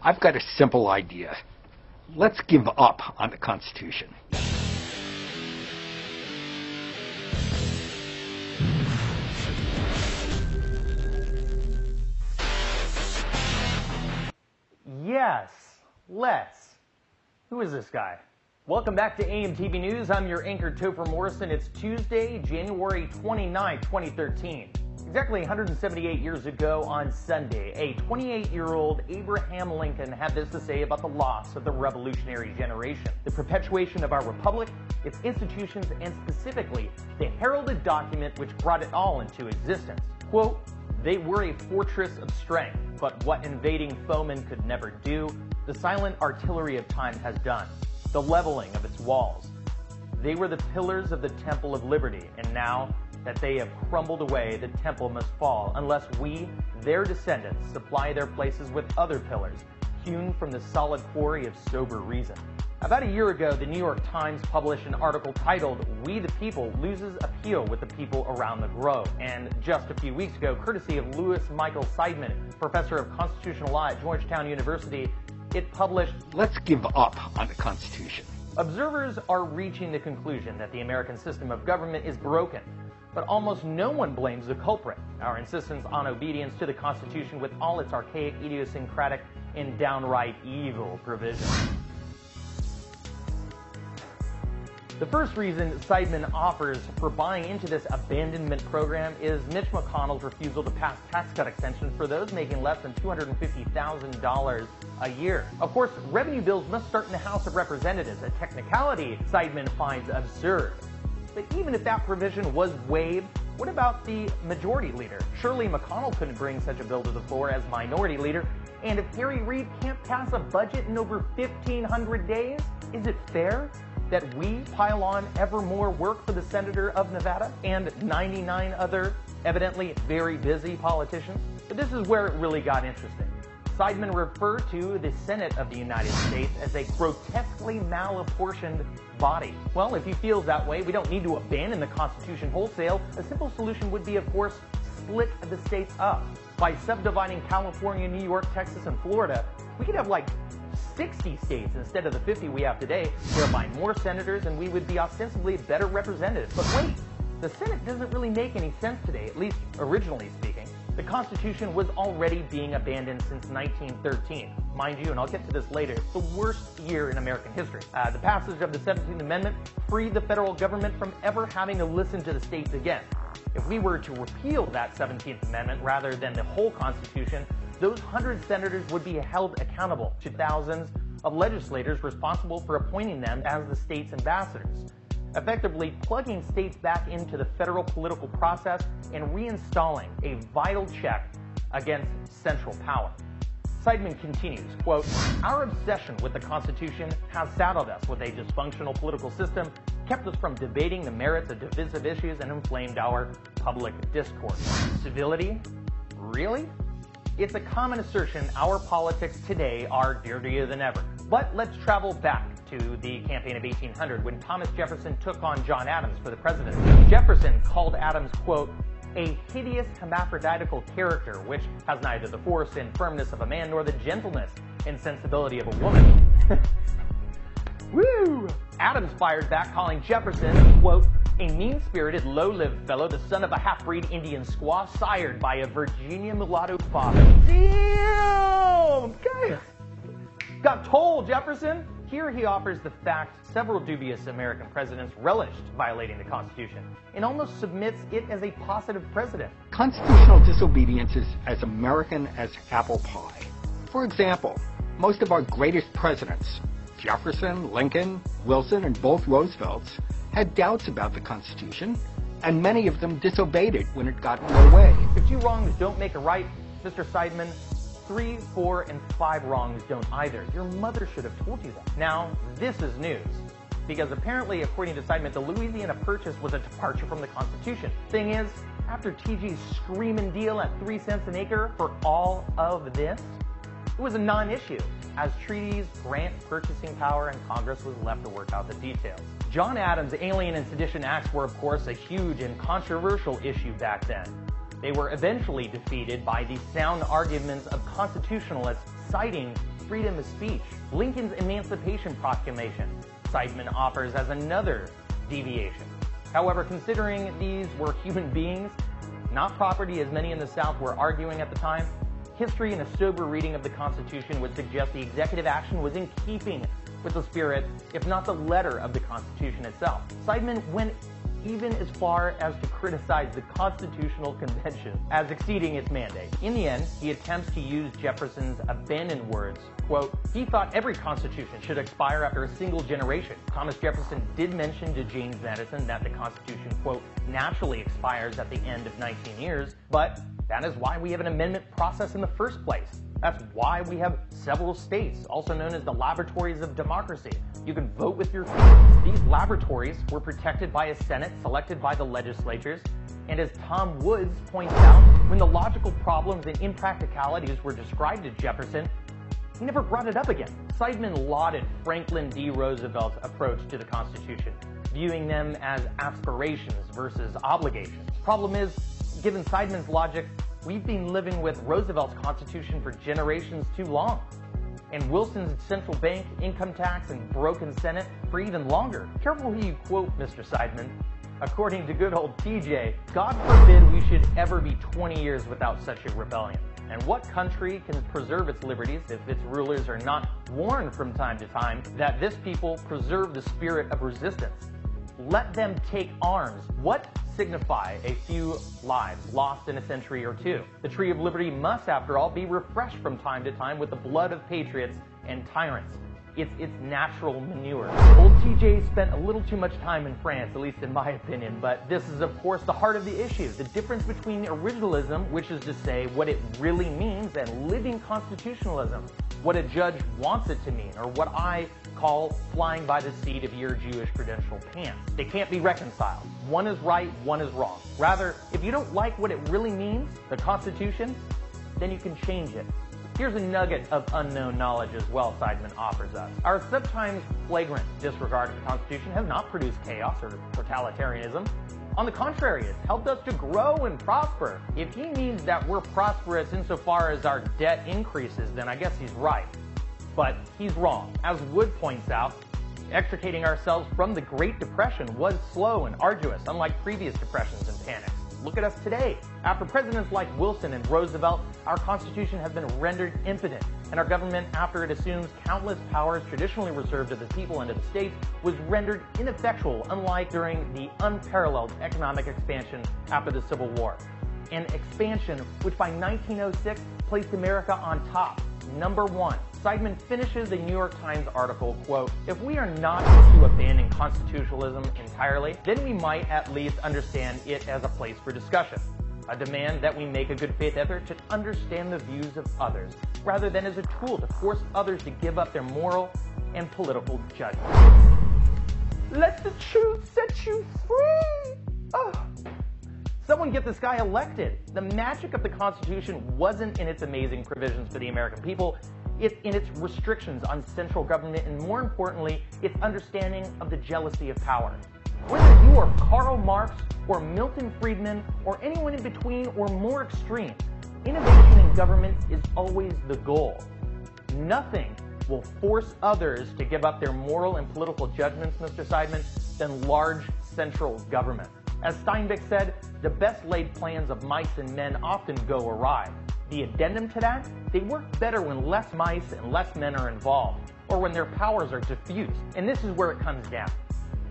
I've got a simple idea. Let's give up on the Constitution. Yes, let's. Who is this guy? Welcome back to AMTV News. I'm your anchor, Topher Morrison. It's Tuesday, January 29, 2013. Exactly 178 years ago on Sunday, a 28-year-old Abraham Lincoln had this to say about the loss of the revolutionary generation, the perpetuation of our republic, its institutions, and specifically the heralded document which brought it all into existence. Quote, "They were a fortress of strength, but what invading foemen could never do, the silent artillery of time has done, the leveling of its walls. They were the pillars of the Temple of Liberty, and now that they have crumbled away, the temple must fall, unless we, their descendants, supply their places with other pillars, hewn from the solid quarry of sober reason." About a year ago, the New York Times published an article titled, "We the People Loses Appeal with the People Around the Globe." And just a few weeks ago, courtesy of Louis Michael Seidman, professor of constitutional law at Georgetown University, it published, "Let's give up on the Constitution." Observers are reaching the conclusion that the American system of government is broken, but almost no one blames the culprit, our insistence on obedience to the Constitution with all its archaic, idiosyncratic, and downright evil provisions. The first reason Seidman offers for buying into this abandonment program is Mitch McConnell's refusal to pass tax cut extensions for those making less than $250,000 a year. Of course, revenue bills must start in the House of Representatives, a technicality Seidman finds absurd. But even if that provision was waived, what about the majority leader? Surely McConnell couldn't bring such a bill to the floor as minority leader. And if Harry Reid can't pass a budget in over 1,500 days, is it fair that we pile on ever more work for the senator of Nevada and 99 other evidently very busy politicians? But this is where it really got interesting. Seidman referred to the Senate of the United States as a grotesquely malapportioned body. Well, if he feels that way, we don't need to abandon the Constitution wholesale. A simple solution would be, of course, split the states up. By subdividing California, New York, Texas, and Florida, we could have like 60 states instead of the 50 we have today, thereby more senators, and we would be ostensibly better represented. But wait, the Senate doesn't really make any sense today, at least originally speaking. The Constitution was already being abandoned since 1913. Mind you, and I'll get to this later, it's the worst year in American history. The passage of the 17th Amendment freed the federal government from ever having to listen to the states again. If we were to repeal that 17th Amendment rather than the whole Constitution, those 100 senators would be held accountable to thousands of legislators responsible for appointing them as the state's ambassadors, effectively plugging states back into the federal political process and reinstalling a vital check against central power. Seidman continues, quote, "Our obsession with the Constitution has saddled us with a dysfunctional political system, kept us from debating the merits of divisive issues, and inflamed our public discourse. Civility? Really? It's a common assertion our politics today are dirtier than ever. But let's travel back to the campaign of 1800 when Thomas Jefferson took on John Adams for the presidency. Jefferson called Adams, quote, a hideous hermaphroditical character which has neither the force and firmness of a man nor the gentleness and sensibility of a woman. Woo! Adams fired back, calling Jefferson, quote, a mean-spirited, low-lived fellow, the son of a half-breed Indian squaw, sired by a Virginia mulatto father. Damn! Guys, got told, Jefferson! Here he offers the fact several dubious American presidents relished violating the Constitution and almost submits it as a positive precedent. Constitutional disobedience is as American as apple pie. For example, most of our greatest presidents, Jefferson, Lincoln, Wilson, and both Roosevelts, had doubts about the Constitution, and many of them disobeyed it when it got in their way. If 2 wrongs don't make a right, Mr. Seidman, 3, 4, and 5 wrongs don't either. Your mother should have told you that. Now, this is news, because apparently, according to Seidman, the Louisiana Purchase was a departure from the Constitution. Thing is, after TG's screaming deal at 3 cents an acre for all of this, it was a non-issue, as treaties grant purchasing power and Congress was left to work out the details. John Adams' Alien and Sedition Acts were, of course, a huge and controversial issue back then. They were eventually defeated by the sound arguments of constitutionalists citing freedom of speech. Lincoln's Emancipation Proclamation, Seidman offers as another deviation. However, considering these were human beings, not property as many in the South were arguing at the time, history and a sober reading of the Constitution would suggest the executive action was in keeping with the spirit, if not the letter, of the Constitution itself. Seidman went even as far as to criticize the Constitutional Convention as exceeding its mandate. In the end, he attempts to use Jefferson's abandoned words. Quote, he thought every constitution should expire after a single generation. Thomas Jefferson did mention to James Madison that the Constitution, quote, naturally expires at the end of 19 years, but that is why we have an amendment process in the first place. That's why we have several states, also known as the laboratories of democracy. You can vote with your feet. These laboratories were protected by a Senate selected by the legislatures. And as Tom Woods points out, when the logical problems and impracticalities were described to Jefferson, he never brought it up again. Seidman lauded Franklin D. Roosevelt's approach to the Constitution, viewing them as aspirations versus obligations. Problem is, given Seidman's logic, we've been living with Roosevelt's Constitution for generations too long, and Wilson's central bank, income tax, and broken Senate for even longer. Careful who you quote, Mr. Seidman. According to good old TJ, God forbid we should ever be 20 years without such a rebellion. And what country can preserve its liberties if its rulers are not warned from time to time that this people preserve the spirit of resistance? Let them take arms. What signify a few lives lost in a century or two? The tree of liberty must, after all, be refreshed from time to time with the blood of patriots and tyrants. It's its natural manure. Old TJ spent a little too much time in France, at least in my opinion, but this is of course the heart of the issue. The difference between originalism, which is to say what it really means, and living constitutionalism, what a judge wants it to mean, or what I call flying by the seat of your Jewish credential pants. They can't be reconciled. One is right, one is wrong. Rather, if you don't like what it really means, the Constitution, then you can change it. Here's a nugget of unknown knowledge as well Seidman offers us. Our sometimes flagrant disregard of the Constitution has not produced chaos or totalitarianism. On the contrary, it's helped us to grow and prosper. If he means that we're prosperous insofar as our debt increases, then I guess he's right. But he's wrong. As Wood points out, extricating ourselves from the Great Depression was slow and arduous, unlike previous depressions and panics. Look at us today. After presidents like Wilson and Roosevelt, our Constitution has been rendered impotent, and our government, after it assumes countless powers traditionally reserved to the people and to the states, was rendered ineffectual, unlike during the unparalleled economic expansion after the Civil War. An expansion which by 1906 placed America on top, number one. Seidman finishes a New York Times article, quote, if we are not to abandon constitutionalism entirely, then we might at least understand it as a place for discussion. A demand that we make a good faith effort to understand the views of others, rather than as a tool to force others to give up their moral and political judgment. Let the truth set you free! Oh. Someone get this guy elected. The magic of the Constitution wasn't in its amazing provisions for the American people. It's in its restrictions on central government, and more importantly, its understanding of the jealousy of power. Whether you are Karl Marx or Milton Friedman or anyone in between or more extreme, innovation in government is always the goal. Nothing will force others to give up their moral and political judgments, Mr. Seidman, than large central government. As Steinbeck said, the best laid plans of mice and men often go awry. The addendum to that, they work better when less mice and less men are involved, or when their powers are diffused. And this is where it comes down.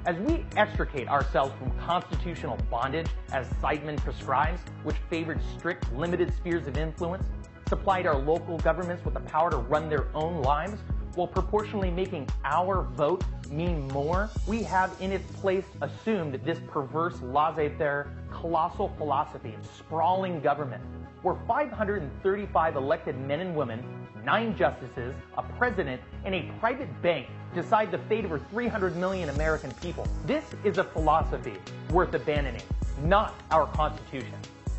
As we extricate ourselves from constitutional bondage, as Seidman prescribes, which favored strict, limited spheres of influence, supplied our local governments with the power to run their own lives, while proportionally making our vote mean more, we have in its place assumed this perverse laissez-faire, colossal philosophy of sprawling government, where 535 elected men and women, 9 justices, a president, and a private bank decide the fate of over 300 million American people. This is a philosophy worth abandoning, not our Constitution.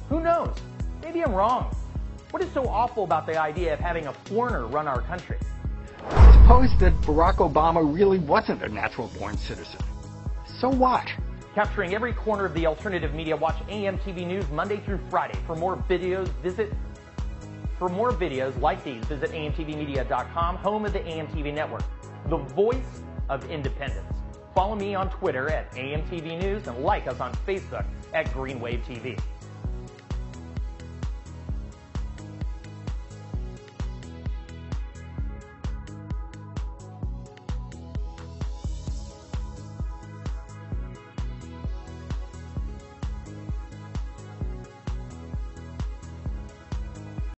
Who knows? Maybe I'm wrong. What is so awful about the idea of having a foreigner run our country? Suppose that Barack Obama really wasn't a natural-born citizen. So what? Capturing every corner of the alternative media, watch AMTV News Monday through Friday. For more videos like these, visit amtvmedia.com, home of the AMTV network, the voice of independence. Follow me on Twitter at AMTV News and like us on Facebook at Greenwave TV.